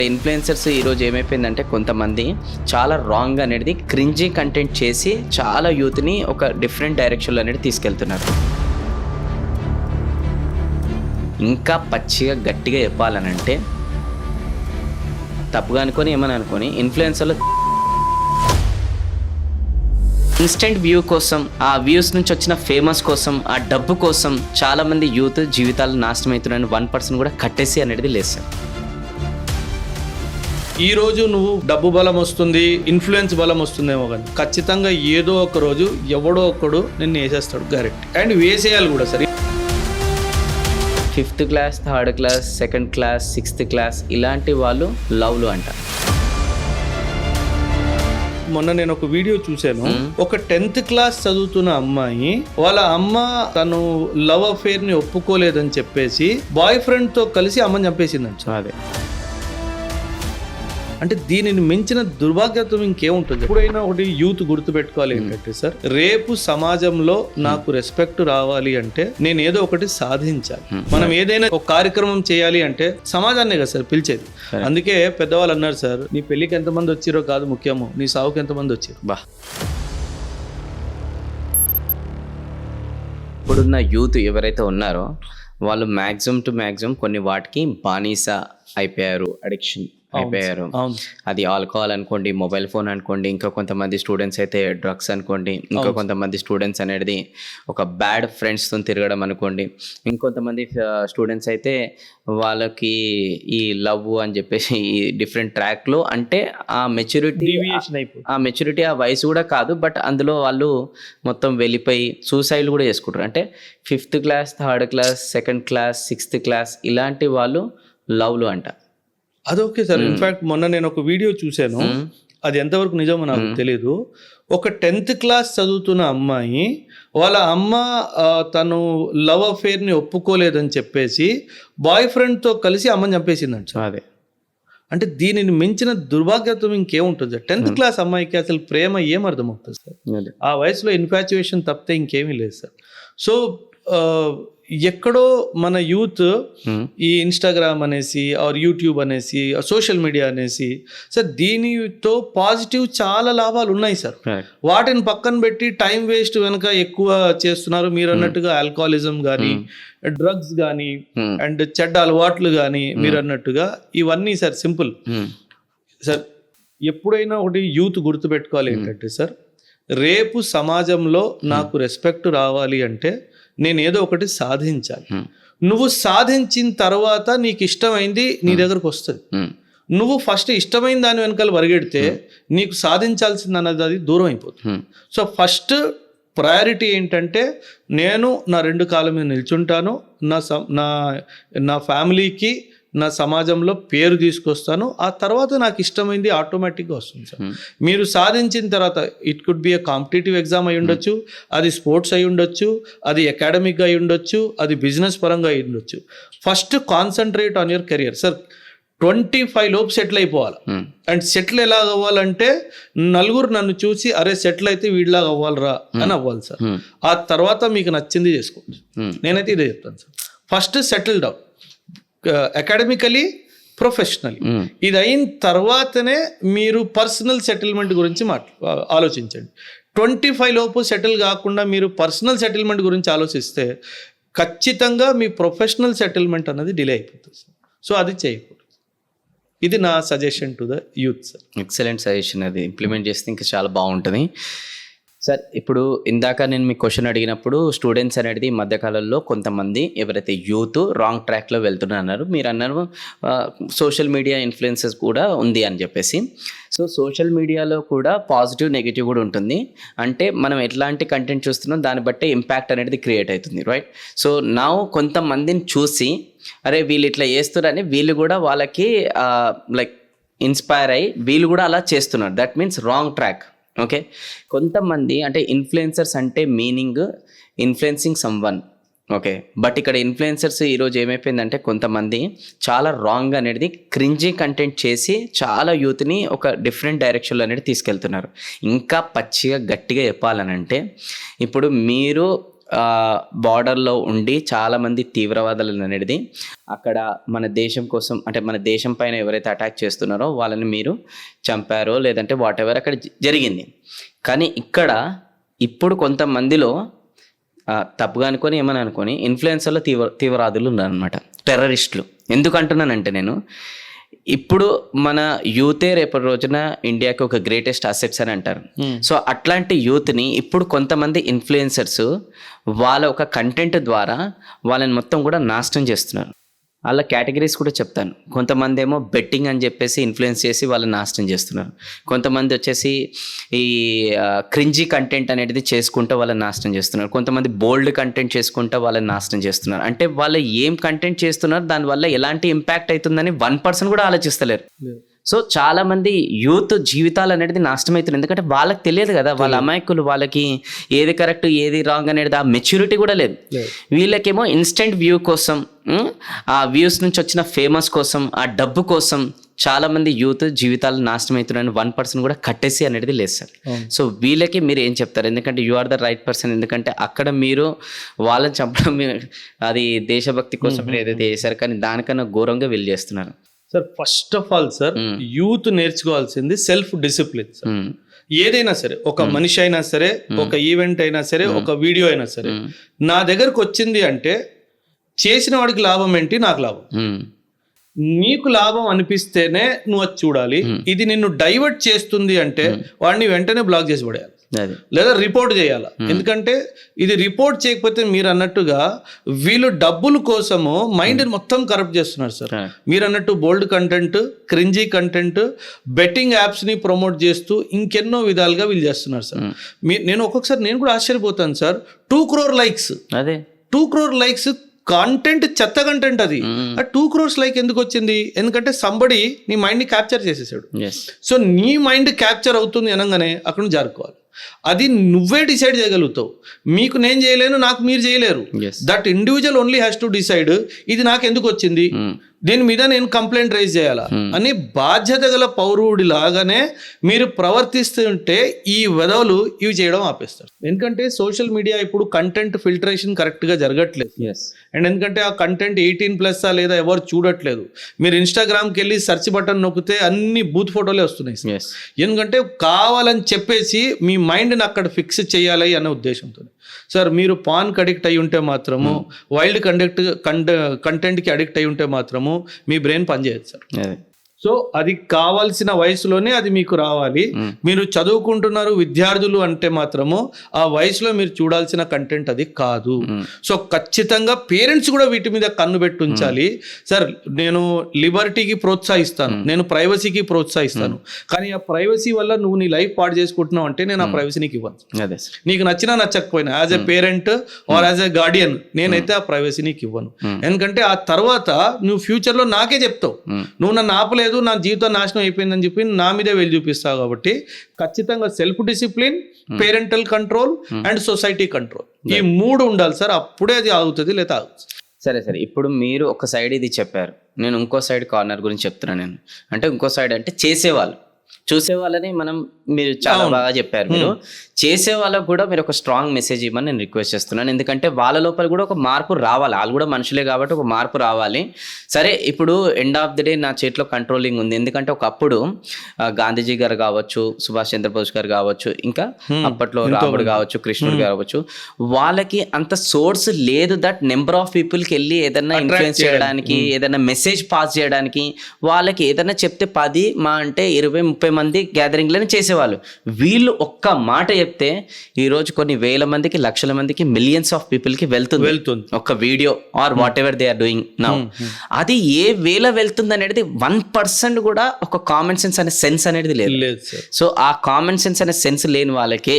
Influencers ఈరోజు ఏమైపోయిందంటే కొంతమంది చాలా రాంగ్ అనేది క్రింజీ కంటెంట్ చేసి చాలా యూత్ని ఒక డిఫరెంట్ డైరెక్షన్లో అనేది తీసుకెళ్తున్నారు. ఇంకా పచ్చిగా గట్టిగా చెప్పాలనంటే తప్పుగా అనుకొని ఏమని అనుకొని ఇన్ఫ్లుయెన్సర్లు ఇన్స్టెంట్ వ్యూ కోసం, ఆ వ్యూస్ నుంచి వచ్చిన ఫేమస్ కోసం, ఆ డబ్బు కోసం చాలామంది యూత్ జీవితాలు నాశనం అవుతున్నాయని 1% కూడా కట్టేసి అనేది లేదు సార్. ఈ రోజు నువ్వు డబ్బు బలం వస్తుంది, ఇన్ఫ్లుయెన్స్ బలం వస్తుందేమో కానీ ఖచ్చితంగా ఏదో ఒక రోజు ఎవడో ఒకడు నిన్ను వేసేస్తాడు గ్యారెంటీ. అండ్ వేసేయాలి కూడా సరే. 5th class, 3rd class, 2nd class, 6th class ఇలాంటి వాళ్ళు లవ్లు అంట. మొన్న నేను ఒక వీడియో చూశాను. ఒక 10th క్లాస్ చదువుతున్న అమ్మాయి వాళ్ళ అమ్మ తను లవ్ అఫేర్ ని ఒప్పుకోలేదని చెప్పేసి బాయ్ ఫ్రెండ్ తో కలిసి అమ్మని చంపేసిందంట. అదే అంటే దీనిని మించిన దుర్భాగ్యత్వం ఇంకేముంటుంది? ఎప్పుడైనా ఒకటి యూత్ గుర్తుపెట్టుకోవాలి ఏంటంటే సార్, రేపు సమాజంలో నాకు రెస్పెక్ట్ రావాలి అంటే నేను ఏదో ఒకటి సాధించాలి. మనం ఏదైనా ఒక కార్యక్రమం చేయాలి అంటే సమాజాన్నే కదా సార్ పిలిచేది. అందుకే పెద్దవాళ్ళు అన్నారు సార్, నీ పెళ్లికి ఎంతమంది వచ్చిరో కాదు ముఖ్యము, నీ సావుకి ఎంతమంది వచ్చారు. బా ఇప్పుడున్న యూత్ ఎవరైతే ఉన్నారో వాళ్ళు మ్యాక్సిమం కొన్ని వాటికి బానిస అయిపోయారు, అడిక్షన్ అయిపోయారు. అది ఆల్కహాల్ అనుకోండి, మొబైల్ ఫోన్ అనుకోండి, ఇంకా కొంతమంది స్టూడెంట్స్ అయితే డ్రగ్స్ అనుకోండి, ఇంకా కొంతమంది స్టూడెంట్స్ అనేది ఒక బ్యాడ్ ఫ్రెండ్స్తో తిరగడం అనుకోండి, ఇంకొంతమంది స్టూడెంట్స్ అయితే వాళ్ళకి ఈ లవ్ అని చెప్పేసి ఈ డిఫరెంట్ ట్రాక్లో అంటే ఆ మెచ్యూరిటీ ఆ వయసు కూడా కాదు, బట్ అందులో వాళ్ళు మొత్తం వెళ్ళిపోయి సూసైడ్ కూడా చేసుకుంటారు. అంటే 5th class, 3rd class, 2nd class, 6th class ఇలాంటి వాళ్ళు లవ్లు అంట. అదొకే సార్. ఇన్ఫాక్ట్ మొన్న నేను ఒక వీడియో చూశాను, అది ఎంతవరకు నిజమో నాకు తెలియదు. ఒక 10th క్లాస్ చదువుతున్న అమ్మాయి వాళ్ళ అమ్మ తను లవ్ అఫేర్ ని ఒప్పుకోలేదని చెప్పేసి బాయ్ ఫ్రెండ్ తో కలిసి అమ్మని చంపేసిందంట. అదే అంటే దీనిని మించిన దుర్భాగ్యత్వం ఇంకేముంటుంది సార్? 10th క్లాస్ అమ్మాయికి అసలు ప్రేమ ఏం అర్థమవుతుంది సార్? ఆ వయసులో ఇన్ఫాచ్యుయేషన్ తప్పితే ఇంకేమీ లేదు సార్. సో ఎక్కడో మన యూత్ ఈ ఇన్స్టాగ్రామ్ అనేసి ఆర్ యూట్యూబ్ అనేసి సోషల్ మీడియా అనేసి సార్ దీనితో పాజిటివ్ చాలా లాభాలు ఉన్నాయి సార్. వాటిని పక్కన పెట్టి టైం వేస్ట్ వెనక ఎక్కువ చేస్తున్నారు. మీరు అన్నట్టుగా ఆల్కహాలిజం కానీ, డ్రగ్స్ కానీ, అండ్ చెడ్డ అలవాట్లు కానీ మీరు అన్నట్టుగా ఇవన్నీ సార్ సింపుల్ సార్. ఎప్పుడైనా ఒకటి యూత్ గుర్తుపెట్టుకోవాలి ఏంటంటే సార్, రేపు సమాజంలో నాకు రెస్పెక్ట్ రావాలి అంటే నేను ఏదో ఒకటి సాధించాలి. నువ్వు సాధించిన తర్వాత నీకు ఇష్టమైంది నీ దగ్గరకు వస్తుంది. నువ్వు ఫస్ట్ ఇష్టమైన దాని వెనకాల పరిగెడితే నీకు సాధించాల్సింది అన్నది అది దూరం అయిపోతుంది. సో ఫస్ట్ ప్రయారిటీ ఏంటంటే నేను నా 2 కాళ్ళ మీద నిల్చుంటాను, నా ఫ్యామిలీకి నా సమాజంలో పేరు తీసుకొస్తాను, ఆ తర్వాత నాకు ఇష్టమైంది ఆటోమేటిక్గా వస్తుంది సార్. మీరు సాధించిన తర్వాత it could be A competitive exam అయి ఉండొచ్చు, అది స్పోర్ట్స్ అయి ఉండొచ్చు, అది అకాడమిక్గా అయి ఉండొచ్చు, అది బిజినెస్ పరంగా అయి ఉండొచ్చు. First concentrate on your career sir. 25 లోపు సెటిల్ అయిపోవాలి. అండ్ సెటిల్ ఎలా అవ్వాలంటే నలుగురు నన్ను చూసి అరే సెటిల్ అయితే వీడిలాగా అవ్వాలరా అని అవ్వాలి సార్. ఆ తర్వాత మీకు నచ్చింది చేసుకోవచ్చు. నేనైతే ఇదే చెప్తాను sir. First settle down academically, professionally. ఇది అయిన తర్వాతనే మీరు పర్సనల్ సెటిల్మెంట్ గురించి ఆలోచించండి. 25 లోపు సెటిల్ కాకుండా మీరు పర్సనల్ సెటిల్మెంట్ గురించి ఆలోచిస్తే ఖచ్చితంగా మీ ప్రొఫెషనల్ సెటిల్మెంట్ అన్నది డిలే అయిపోతుంది. సో అది చేయకూడదు. ఇది నా suggestion to the youth sir. Excellent suggestion. అది ఇంప్లిమెంట్ చేస్తే ఇంకా చాలా బాగుంటుంది సార్. ఇప్పుడు ఇందాక నేను మీ క్వశ్చన్ అడిగినప్పుడు స్టూడెంట్స్ అనేది ఈ మధ్యకాలంలో కొంతమంది ఎవరైతే యూత్ రాంగ్ ట్రాక్లో వెళ్తున్నారు, మీరు అన్నారు సోషల్ మీడియా ఇన్ఫ్లుయెన్సెస్ కూడా ఉంది అని చెప్పేసి. సో సోషల్ మీడియాలో కూడా పాజిటివ్, నెగిటివ్ కూడా ఉంటుంది. అంటే మనం ఎట్లాంటి కంటెంట్ చూస్తున్నాం దాన్ని బట్టే ఇంపాక్ట్ అనేది క్రియేట్ అవుతుంది, రైట్? సో నా కొంతమందిని చూసి అరే వీళ్ళు ఇట్లా చేస్తున్నారని వీళ్ళు కూడా వాళ్ళకి లైక్ ఇన్స్పైర్ అయ్యి వీళ్ళు కూడా అలా చేస్తున్నారు. That means wrong track. Okay, కొంతమంది అంటే ఇన్ఫ్లుయెన్సర్స్ అంటే meaning influencing someone. Okay, but ఇక్కడ ఇన్ఫ్లుయెన్సర్స్ ఈరోజు ఏమైపోయిందంటే కొంతమంది చాలా రాంగ్ అనేది క్రింజీ కంటెంట్ చేసి చాలా యూత్ని ఒక డిఫరెంట్ డైరెక్షన్లో అనేది తీసుకెళ్తున్నారు. ఇంకా పచ్చిగా గట్టిగా చెప్పాలనంటే ఇప్పుడు మీరు బార్డర్లో ఉండి చాలామంది తీవ్రవాదులు అనేది అక్కడ మన దేశం కోసం అంటే మన దేశం పైన ఎవరైతే అటాక్ చేస్తున్నారో వాళ్ళని మీరు చంపారో లేదంటే వాట్ ఎవర్ అక్కడ జరిగింది. కానీ ఇక్కడ ఇప్పుడు కొంతమందిలో తప్పుగా అనుకొని ఏమని అనుకొని ఇన్ఫ్లుయెన్సర్లో తీవ్రవాదులు ఉన్నారనమాట, టెర్రరిస్టులు. ఎందుకు అంటున్నానంటే నేను ఇప్పుడు మన యూతే రేపటి రోజున ఇండియాకి ఒక గ్రేటెస్ట్ అసెట్స్ అని అంటారు. సో అట్లాంటి యూత్ని ఇప్పుడు కొంతమంది ఇన్ఫ్లుయెన్సర్స్ వాళ్ళ ఒక కంటెంట్ ద్వారా వాళ్ళని మొత్తం కూడా నాశనం చేస్తున్నారు. వాళ్ళ కేటగిరీస్ కూడా చెప్తాను. కొంతమంది ఏమో బెట్టింగ్ అని చెప్పేసి ఇన్ఫ్లుయెన్స్ చేసి వాళ్ళని నాశనం చేస్తున్నారు. కొంతమంది వచ్చేసి ఈ క్రింజీ కంటెంట్ అనేది చేసుకుంటూ వాళ్ళని నాశనం చేస్తున్నారు. కొంతమంది బోల్డ్ కంటెంట్ చేసుకుంటూ వాళ్ళని నాశనం చేస్తున్నారు. అంటే వాళ్ళు ఏం కంటెంట్ చేస్తున్నారు, దానివల్ల ఎలాంటి ఇంపాక్ట్ అవుతుందని 1% కూడా ఆలోచిస్తలేరు. సో చాలా మంది యూత్ జీవితాలు అనేది నాశనం అవుతుంది. ఎందుకంటే వాళ్ళకి తెలియదు కదా, వాళ్ళ అమాయకులు, వాళ్ళకి ఏది కరెక్ట్ ఏది రాంగ్ అనేది ఆ మెచ్యూరిటీ కూడా లేదు. వీళ్ళకేమో ఇన్స్టెంట్ వ్యూ కోసం, ఆ వ్యూస్ నుంచి వచ్చిన ఫేమస్ కోసం, ఆ డబ్బు కోసం చాలా మంది యూత్ జీవితాలు నాశనం అవుతున్నాయని 1% కూడా కట్టేసి అనేది లేదు సార్. సో వీళ్ళకి మీరు ఏం చెప్తారు? ఎందుకంటే you are the right person. ఎందుకంటే అక్కడ మీరు వాళ్ళని చంపడం అది దేశభక్తి కోసం మీరు ఏదైతే చేశారు, కానీ దానికన్నా ఘోరంగా వీళ్ళు చేస్తున్నారు. Sir first of all sir, youth నేర్చుకోవాల్సింది సెల్ఫ్ డిసిప్లిన్ సార్. ఏదైనా సరే, ఒక మనిషి అయినా సరే, ఒక ఈవెంట్ అయినా సరే, ఒక వీడియో అయినా సరే, నా దగ్గరకు వచ్చింది అంటే చేసిన వాడికి లాభం ఏంటి, నాకు లాభం. నీకు లాభం అనిపిస్తేనే నువ్వు అది చూడాలి. ఇది నిన్ను డైవర్ట్ చేస్తుంది అంటే వాడిని వెంటనే బ్లాక్ చేసి పడేయాలి, లేదా రిపోర్ట్ చేయాలి. ఎందుకంటే ఇది రిపోర్ట్ చేయకపోతే మీరు అన్నట్టుగా వీళ్ళు డబ్బుల కోసము మైండ్ మొత్తం కరప్ట్ చేస్తున్నారు సార్. మీరు అన్నట్టు బోల్డ్ content, cringey content, betting apps ని ప్రమోట్ చేస్తూ ఇంకెన్నో విధాలుగా వీళ్ళు చేస్తున్నారు సార్. నేను ఒక్కొక్కసారి నేను కూడా ఆశ్చర్యపోతాను సార్. 2 crore లైక్స్, అదే 2 crore లైక్స్ కంటెంట్, చెత్త కంటెంట్. అది 2 crores లైక్ ఎందుకు వచ్చింది? ఎందుకంటే సంబడి నీ మైండ్ ని క్యాప్చర్ చేసేసాడు. సో నీ మైండ్ క్యాప్చర్ అవుతుంది అనగానే అక్కడ నుంచి జారుకోవాలి. అది నువ్వే డిసైడ్ చేయగలుగుతావు. మీకు నేను చేయలేను, నాకు మీరు చేయలేరు. That individual only has to decide ఇది నాకు ఎందుకు వచ్చింది, దీని మీద నేను కంప్లైంట్ రైజ్ చేయాలా అని బాధ్యత గల పౌరుడి లాగానే మీరు ప్రవర్తిస్తుంటే ఈ వెధవలు ఇవి చేయడం ఆపేస్తారు. ఎందుకంటే సోషల్ మీడియా ఇప్పుడు కంటెంట్ ఫిల్టరేషన్ కరెక్ట్ గా జరగట్లేదు. అండ్ ఎందుకంటే ఆ కంటెంట్ 18+ లేదా ఎవరు చూడట్లేదు. మీరు ఇన్స్టాగ్రామ్కి వెళ్ళి సెర్చ్ బటన్ నొక్కితే అన్ని బూత్ ఫోటోలే వస్తున్నాయి. ఎందుకంటే కావాలని చెప్పేసి మీ మైండ్ని అక్కడ ఫిక్స్ చేయాలి అనే ఉద్దేశంతో. సార్ మీరు పాన్కి అడిక్ట్ అయి ఉంటే మాత్రము, వైల్డ్ కంటెంట్కి అడిక్ట్ అయి ఉంటే మాత్రము మీ బ్రెయిన్ పనిచేయదు సార్. సో అది కావాల్సిన వయసులోనే అది మీకు రావాలి. మీరు చదువుకుంటున్నారు విద్యార్థులు అంటే మాత్రము ఆ వయసులో మీరు చూడాల్సిన కంటెంట్ అది కాదు. సో ఖచ్చితంగా పేరెంట్స్ కూడా వీటి మీద కన్ను పెట్టి ఉంచాలి. సార్ నేను లిబర్టీకి ప్రోత్సహిస్తాను, నేను ప్రైవసీకి ప్రోత్సహిస్తాను, కానీ ఆ ప్రైవసీ వల్ల నువ్వు నీ లైఫ్ పాడు చేసుకుంటున్నావు అంటే నేను ఆ ప్రైవసీ నీకు ఇవ్వను. నీకు నచ్చినా నచ్చకపోయినా as a parent are as a Guardian నేనైతే ఆ ప్రైవసీ నీకు ఇవ్వను. ఎందుకంటే ఆ తర్వాత నువ్వు ఫ్యూచర్లో నాకే చెప్తావు, నువ్వు నన్ను ఆపలేదు, నా జీవితం నాశనం అయిపోయిందని చెప్పి నా మీదే వెళ్ళి చూపిస్తావు. కాబట్టి ఖచ్చితంగా self discipline, parental control and society control, ఈ 3 ఉండాలి సార్. అప్పుడే అది ఆగుతుంది, లేదా ఆగుతుంది. సరే సరే, ఇప్పుడు మీరు ఒక సైడ్ ఇది చెప్పారు, నేను ఇంకో సైడ్ కార్నర్ గురించి చెప్తున్నాను. నేను అంటే ఇంకో సైడ్ అంటే చేసేవాళ్ళు, చూసే వాళ్ళని మీరు చాలా బాగా చెప్పారు. మీరు చేసే వాళ్ళకు కూడా మీరు ఒక స్ట్రాంగ్ మెసేజ్ ఇవ్వమని నేను రిక్వెస్ట్ చేస్తున్నాను. ఎందుకంటే వాళ్ళ లోపల కూడా ఒక మార్పు రావాలి, వాళ్ళు కూడా మనుషులే కాబట్టి ఒక మార్పు రావాలి. సరే, ఇప్పుడు ఎండ్ ఆఫ్ ది డే నా చేతిలో కంట్రోలింగ్ ఉంది. ఎందుకంటే ఒకప్పుడు గాంధీజీ గారు కావచ్చు, సుభాష్ చంద్రబోస్ గారు కావచ్చు, ఇంకా అప్పట్లో రాముడు కావచ్చు, కృష్ణుడు కావచ్చు, వాళ్ళకి అంత సోర్స్ లేదు దట్ నెంబర్ ఆఫ్ పీపుల్కి వెళ్ళి ఏదైనా ఇన్ఫ్లుయెన్స్ చేయడానికి, ఏదైనా మెసేజ్ పాస్ చేయడానికి. వాళ్ళకి ఏదైనా చెప్తే 10 మా అంటే 20-30 మంది గ్యాదరింగ్లను చేసేవాళ్ళు. వీళ్ళు ఒక్క మాట చెప్తే ఈరోజు కొన్ని వేల మందికి, లక్షల మందికి, మిలియన్స్ ఆఫ్ పీపుల్కి వెళ్తుంది ఒక video or whatever they are doing now. అది ఏ వేల వెళ్తుంది అనేది 1% కూడా ఒక కామన్ సెన్స్ అనే సెన్స్ అనేది లేదు. సో ఆ కామన్ సెన్స్ అనే సెన్స్ లేని వాళ్ళకే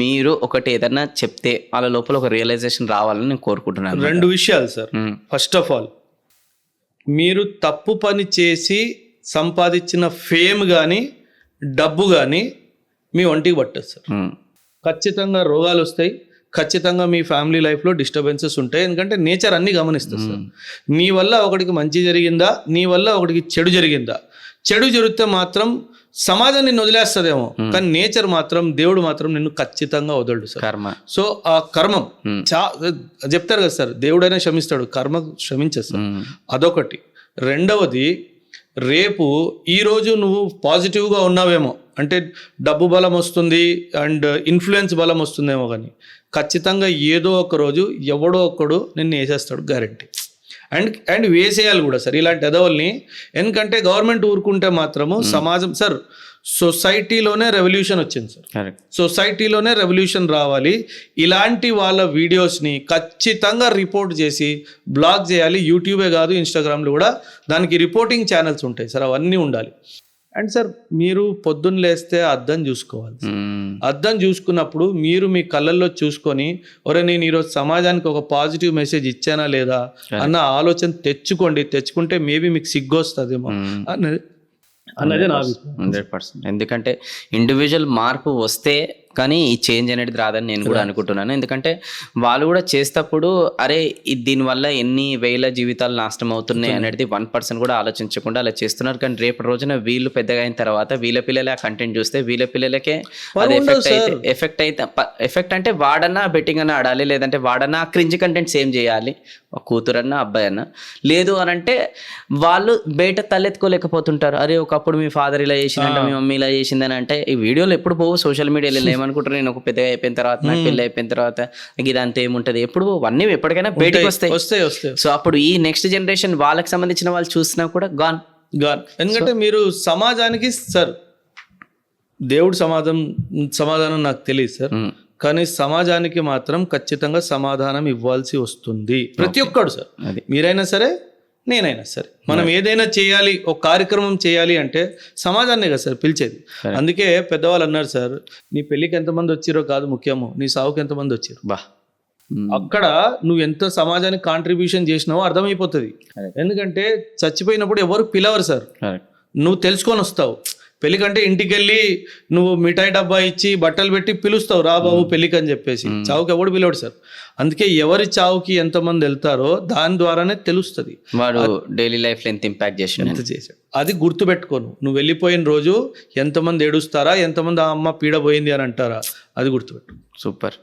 మీరు ఒకటి ఏదన్నా చెప్తే వాళ్ళ లోపల ఒక రియలైజేషన్ రావాలని నేను కోరుకుంటున్నాను. 2 విషయాలు సార్. ఫస్ట్ ఆఫ్ ఆల్, మీరు తప్పు పని చేసి సంపాదించిన ఫేమ్ కానీ డబ్బు కానీ మీ ఒంటికి పట్టదు సార్. ఖచ్చితంగా రోగాలు వస్తాయి, ఖచ్చితంగా మీ ఫ్యామిలీ లైఫ్లో డిస్టర్బెన్సెస్ ఉంటాయి. ఎందుకంటే నేచర్ అన్ని గమనిస్తుంది సార్. నీ వల్ల ఒకటికి మంచి జరిగిందా, నీ వల్ల ఒకటికి చెడు జరిగిందా? చెడు జరిగితే మాత్రం సమాజం నిన్ను వదిలేస్తుందేమో, కానీ నేచర్ మాత్రం, దేవుడు మాత్రం నిన్ను ఖచ్చితంగా వదలడు సార్. కర్మ. సో ఆ కర్మం చెప్తారు కదా సార్, దేవుడైనా క్షమిస్తాడు, కర్మ క్షమించదు సార్. అదొకటి. రెండవది, రేపు ఈరోజు నువ్వు పాజిటివ్గా ఉన్నావేమో, అంటే డబ్బు బలం వస్తుంది అండ్ ఇన్ఫ్లుయెన్స్ బలం వస్తుందేమో, కానీ ఖచ్చితంగా ఏదో ఒక రోజు ఎవడో ఒకడు నిన్ను వేసేస్తాడు, గ్యారంటీ. అండ్ వేసేయాలి కూడా సార్ ఇలాంటి ఎదవల్ని. ఎందుకంటే గవర్నమెంట్ ఊరుకుంటే మాత్రము సమాజం సార్, సొసైటీలోనే రెవల్యూషన్ వచ్చింది సార్. సొసైటీలోనే రెవల్యూషన్ రావాలి. ఇలాంటి వాళ్ళ వీడియోస్ని ఖచ్చితంగా రిపోర్ట్ చేసి బ్లాక్ చేయాలి. యూట్యూబే కాదు, ఇన్స్టాగ్రామ్లో కూడా దానికి రిపోర్టింగ్ ఛానల్స్ ఉంటాయి సార్, అవన్నీ ఉండాలి. అండ్ సార్, మీరు పొద్దున్న లేస్తే అద్దం చూసుకోవాలి. అద్దం చూసుకున్నప్పుడు మీరు మీ కళ్ళల్లో చూసుకొని, ఒరే నేను ఈరోజు సమాజానికి ఒక పాజిటివ్ మెసేజ్ ఇచ్చానా లేదా అన్న ఆలోచన తెచ్చుకుంటే మేబీ మీకు సిగ్గు వస్తుందేమో అన్నది నా 100%. ఎందుకంటే ఇండివిజువల్ మార్పు వస్తే కానీ ఈ చేంజ్ అనేది రాదని నేను కూడా అనుకుంటున్నాను. ఎందుకంటే వాళ్ళు కూడా చేసేటప్పుడు అరే దీనివల్ల ఎన్ని వేల జీవితాలు నాశనం అవుతున్నాయి అనేది 1% కూడా ఆలోచించకుండా అలా చేస్తున్నారు. కానీ రేపటి రోజున వీళ్ళు పెద్దగా అయిన తర్వాత వీళ్ళ పిల్లలే ఆ కంటెంట్ చూస్తే వీళ్ళ పిల్లలకే అది ఎఫెక్ట్ అంటే వాడన్నా బెట్టింగ్ అన్నా ఆడాలి, లేదంటే వాడన్నా క్రింజ్ కంటెంట్ సేమ్ చేయాలి, కూతురన్నా అబ్బాయి అన్నా. లేదు అని అంటే వాళ్ళు బయట తలెత్తుకోలేకపోతుంటారు. అరే ఒకప్పుడు మీ ఫాదర్ ఇలా చేసిందంట, మీ మమ్మీ ఇలా చేసిందని. అంటే ఈ వీడియోలు ఎప్పుడు పోవు సోషల్ మీడియాలో. ఏమనుకుంటారు, నేను ఒక పెద్దగా అయిపోయిన తర్వాత, నాకు పెళ్ళి అయిపోయిన తర్వాత ఇదంతా ఏముంటది, ఎప్పుడు అన్నీ ఎప్పటికైనా బయటకు వస్తాయి. సో అప్పుడు ఈ నెక్స్ట్ జనరేషన్ వాళ్ళకి సంబంధించిన వాళ్ళు చూసినా కూడా గాన్. ఎందుకంటే మీరు సమాజానికి సార్, దేవుడు సమాధానం నాకు తెలియదు సార్, కానీ సమాజానికి మాత్రం ఖచ్చితంగా సమాధానం ఇవ్వాల్సి వస్తుంది ప్రతి ఒక్కడు సార్. మీరైనా సరే, నేనైనా సరే, మనం ఏదైనా చేయాలి, ఒక కార్యక్రమం చేయాలి అంటే సమాజాన్నే కదా సార్ పిలిచేది. అందుకే పెద్దవాళ్ళు అన్నారు సార్, నీ పెళ్ళికి ఎంతమంది వచ్చిరో కాదు ముఖ్యము, నీ సావుకి ఎంతమంది వచ్చారు. అక్కడ నువ్వు ఎంత సమాజానికి కాంట్రిబ్యూషన్ చేసినావో అర్థమైపోతుంది. ఎందుకంటే చచ్చిపోయినప్పుడు ఎవరు పిలవరు సార్, నువ్వు తెలుసుకొని వస్తావు. పెళ్ళికంటే ఇంటికి వెళ్ళి నువ్వు మిఠాయి డబ్బా ఇచ్చి బట్టలు పెట్టి పిలుస్తావు, రా బాబు పెళ్ళికి అని చెప్పేసి. చావుకి ఎవడు పిలవడు సార్. అందుకే ఎవరి చావుకి ఎంతమంది వెళ్తారో దాని ద్వారానే తెలుస్తుంది వాడు డైలీ లైఫ్ లో ఎంత ఇంపాక్ట్ చేసాడు. అది గుర్తుపెట్టుకోను. నువ్వు వెళ్ళిపోయిన రోజు ఎంతమంది ఏడుస్తారా, ఎంతమంది ఆ అమ్మ పీడ పోయింది అని అంటారా, అది గుర్తుపెట్టు. సూపర్.